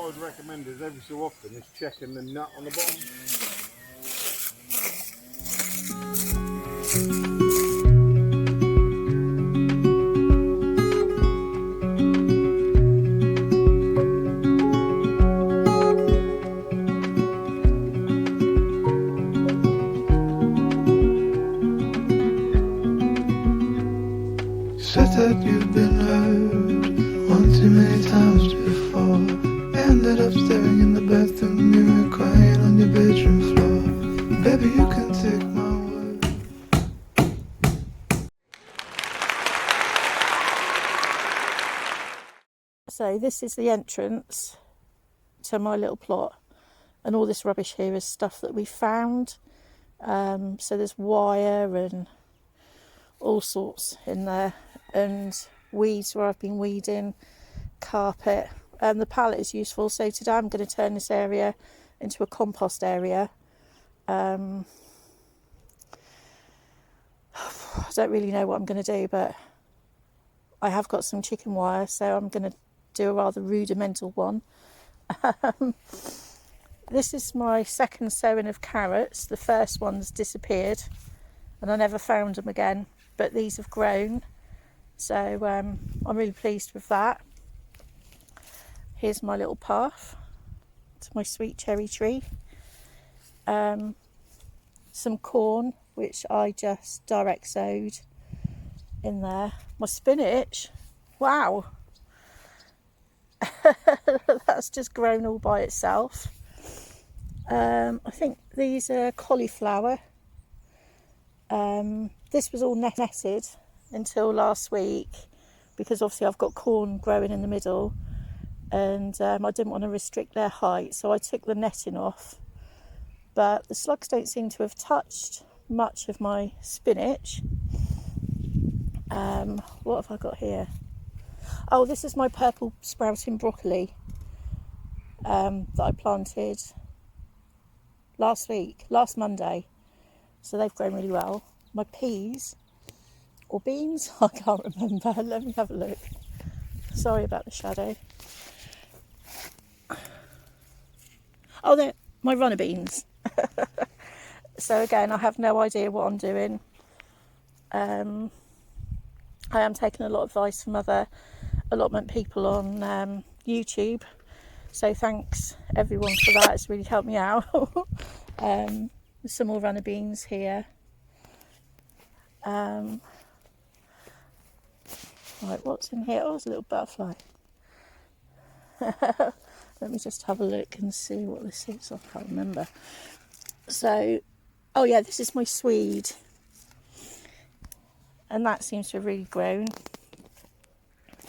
I would recommend is every so often is checking the nut on the bottom. Said that you've been hurt one too many times before. Ended up staring in the bathroom mirror, crying on your bedroom floor. Baby, you can take my word. So this is the entrance to my little plot, and all this rubbish here is stuff that we found. So there's wire and all sorts in there, and weeds where I've been weeding, carpet. The pallet is useful, so today I'm going to turn this area into a compost area. I don't really know what I'm going to do, but I have got some chicken wire, so I'm going to do a rather rudimental one. This is my second sowing of carrots. The first one's disappeared and I never found them again, but these have grown, so I'm really pleased with that. Here's my little path to my sweet cherry tree. Some corn, which I just direct sowed in there. My spinach, wow, that's just grown all by itself. I think these are cauliflower. This was all netted until last week, because obviously I've got corn growing in the middle, and I didn't want to restrict their height, so I took the netting off. But the slugs don't seem to have touched much of my spinach. What have I got here? Oh, this is my purple sprouting broccoli that I planted last Monday. So they've grown really well. My peas, or beans, I can't remember. Let me have a look. Sorry about the shadow. Oh, they're my runner beans. So again, I have no idea what I'm doing. I am taking a lot of advice from other allotment people on YouTube. So thanks everyone for that. It's really helped me out. There's some more runner beans here. Right, what's in here? Oh, there's a little butterfly. Let me just have a look and see what this is. I can't remember. So, oh yeah, this is my swede. And that seems to have really grown.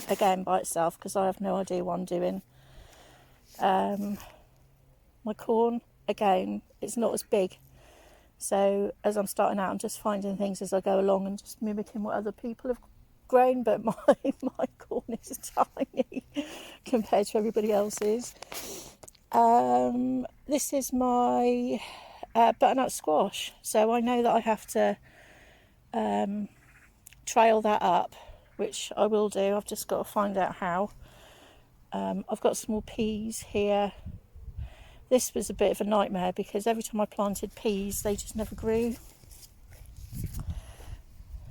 Again, by itself, because I have no idea what I'm doing. My corn, again, it's not as big. So as I'm starting out, I'm just finding things as I go along and just mimicking what other people have grown. But my corn is tiny compared to everybody else's. This is my butternut squash. So I know that I have to trail that up, which I will do. I've just got to find out how. I've got some more peas here. This was a bit of a nightmare because every time I planted peas, they just never grew.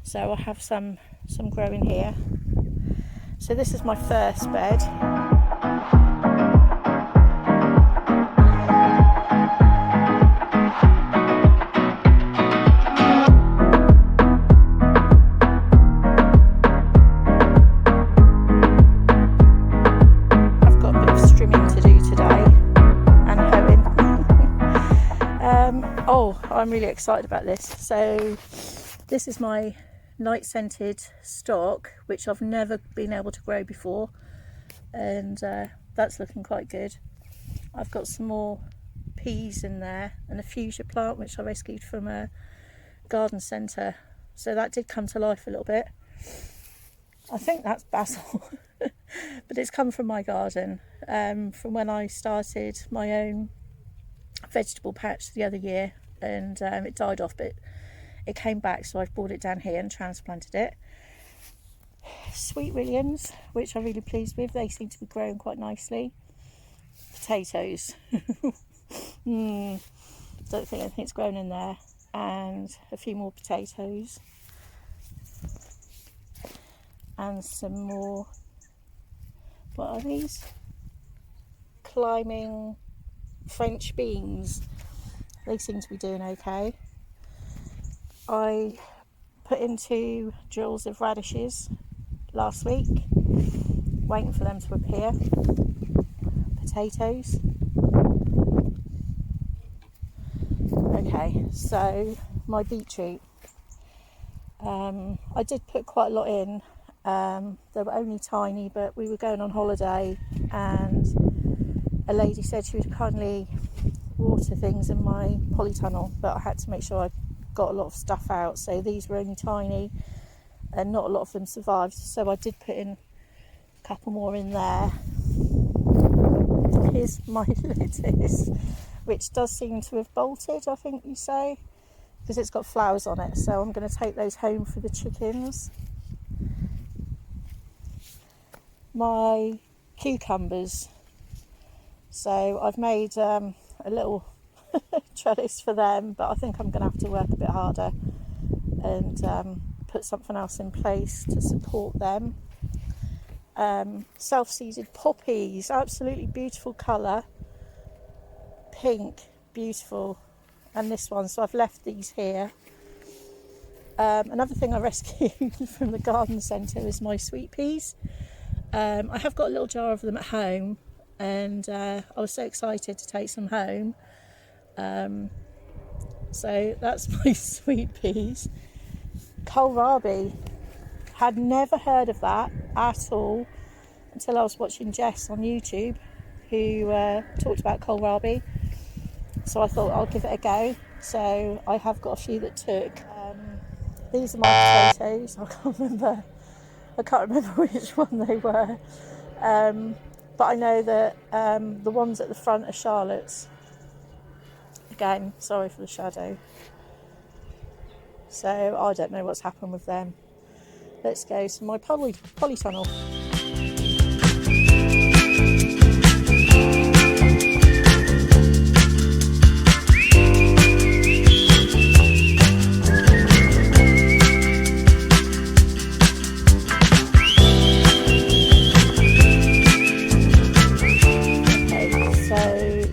So I have some growing here. So this is my first bed. I'm really excited about this. So this is my night scented stock, which I've never been able to grow before, and that's looking quite good. I've got some more peas in there and a fuchsia plant which I rescued from a garden centre, so that did come to life a little bit. I think that's basil but it's come from my garden, from when I started my own vegetable patch the other year, and it died off, but it came back, so I've brought it down here and transplanted it. Sweet williams, which I'm really pleased with, they seem to be growing quite nicely. potatoes. Don't think anything's grown in there. And a few more potatoes. And some more, what are these? Climbing French beans. They seem to be doing okay. I put in 2 drills of radishes last week, waiting for them to appear. Potatoes. Okay, so my beetroot. I did put quite a lot in. They were only tiny, but we were going on holiday and a lady said she would kindly water things in my polytunnel, but I had to make sure I got a lot of stuff out, so these were only tiny and not a lot of them survived, so I did put in a couple more in there. Here's my lettuce, which does seem to have bolted, I think you say, because it's got flowers on it, so I'm going to take those home for the chickens. My cucumbers, so I've made a little trellis for them, but I think I'm going to have to work a bit harder and put something else in place to support them. Self-seeded poppies, absolutely beautiful colour, pink, beautiful, and this one, so I've left these here. Another thing I rescued from the garden centre is my sweet peas. I have got a little jar of them at home, and I was so excited to take some home. So that's my sweet peas. Kohlrabi, had never heard of that at all until I was watching Jess on YouTube, who talked about kohlrabi. So I thought I'll give it a go. So I have got a few that took. These are my potatoes. I can't remember which one they were. But I know that the ones at the front are Charlotte's. Again, sorry for the shadow. So I don't know what's happened with them. Let's go to my polytunnel.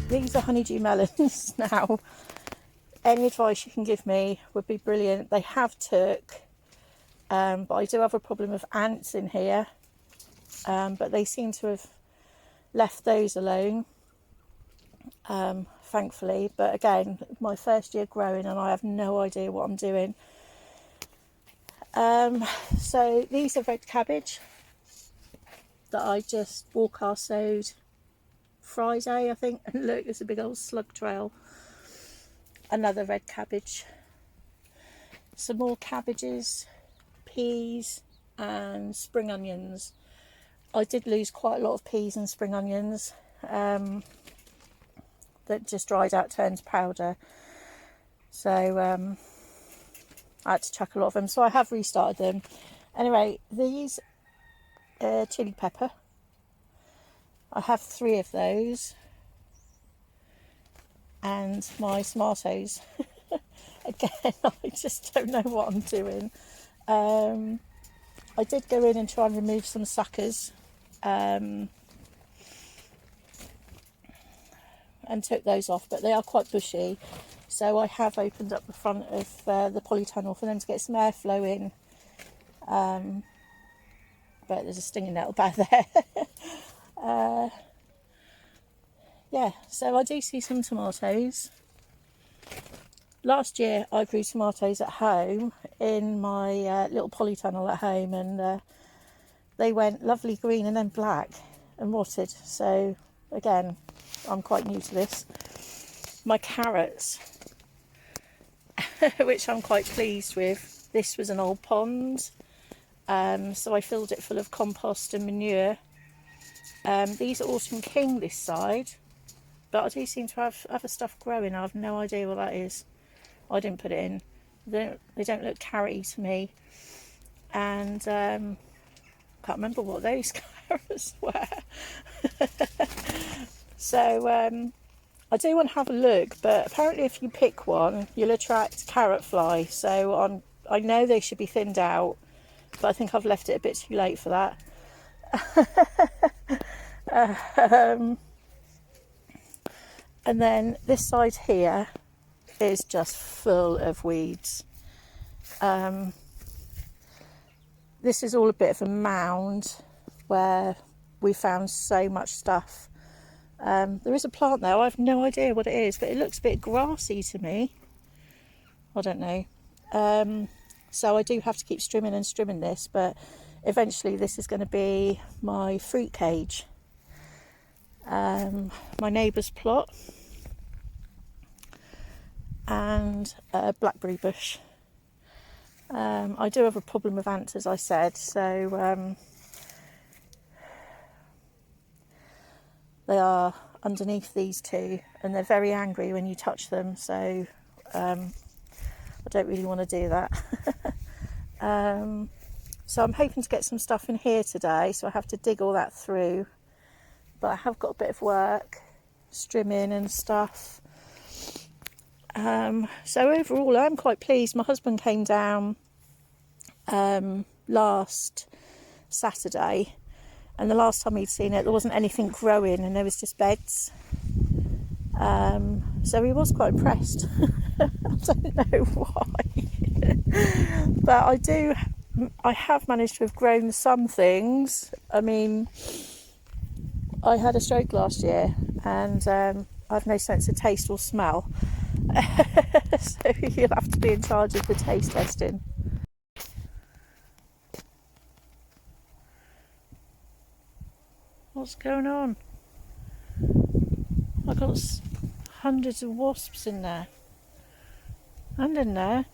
These are honeydew melons now. Any advice you can give me would be brilliant. They have took, but I do have a problem of ants in here, but they seem to have left those alone, thankfully. But again, my first year growing and I have no idea what I'm doing. So these are red cabbage that I just walk-our sowed Friday, I think, and look, there's a big old slug trail. Another red cabbage, some more cabbages, peas and spring onions. I did lose quite a lot of peas and spring onions that just dried out, turned to powder, so I had to chuck a lot of them, so I have restarted them. Anyway, these chili pepper, I have 3 of those, and my tomatoes. Again, I just don't know what I'm doing. I did go in and try and remove some suckers, and took those off, but they are quite bushy, so I have opened up the front of the polytunnel for them to get some airflow in, but there's a stinging nettle back there. Yeah, so I do see some tomatoes. Last year I grew tomatoes at home in my little polytunnel at home, and they went lovely green and then black and rotted. So again, I'm quite new to this. My carrots, which I'm quite pleased with. This was an old pond, so I filled it full of compost and manure. These are Autumn King this side, but I do seem to have other stuff growing. I have no idea what that is. I didn't put it in. They don't look carroty to me, and can't remember what those carrots were. So I do want to have a look, but apparently if you pick one, you'll attract carrot fly. So I know they should be thinned out, but I think I've left it a bit too late for that. And then this side here is just full of weeds. This is all a bit of a mound where we found so much stuff. There is a plant there, I have no idea what it is, but it looks a bit grassy to me. I don't know. So I do have to keep strimming and strimming this, but eventually this is going to be my fruit cage. My neighbour's plot and a blackberry bush. I do have a problem with ants, as I said, so they are underneath these two and they're very angry when you touch them, so I don't really want to do that. So I'm hoping to get some stuff in here today, so I have to dig all that through, but I have got a bit of work strimming and stuff. So overall I'm quite pleased. My husband came down last Saturday, and the last time he'd seen it there wasn't anything growing and there was just beds. So he was quite impressed. I don't know why. But I have managed to have grown some things. I mean, I had a stroke last year and I've no sense of taste or smell. So you'll have to be in charge of the taste testing. What's going on? I've got hundreds of wasps in there. And in there.